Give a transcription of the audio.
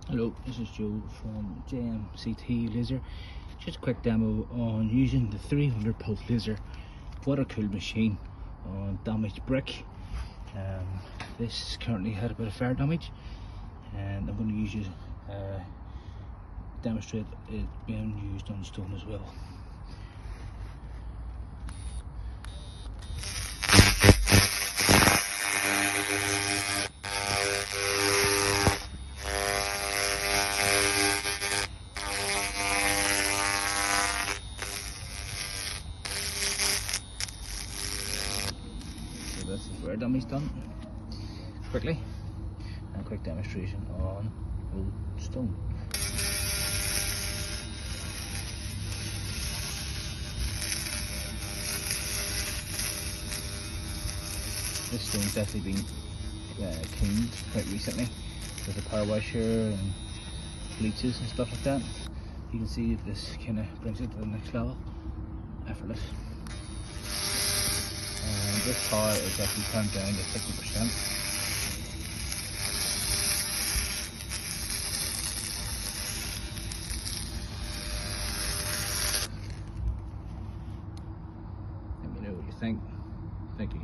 Hello, this is Joe from JNCTLaser. Just a quick demo on using the 300 pulse laser water cooled machine on damaged brick. This currently had a bit of fire damage, and I'm going to use it, demonstrate it being used on stone as well. So this is where damage done quickly, and a quick demonstration on old stone. This stone's definitely been cleaned quite recently with a power washer and bleaches and stuff like that. You can see this kind of brings it to the next level, effortless. And this power is actually turned down to 50%. Let me know what you think. Thank you.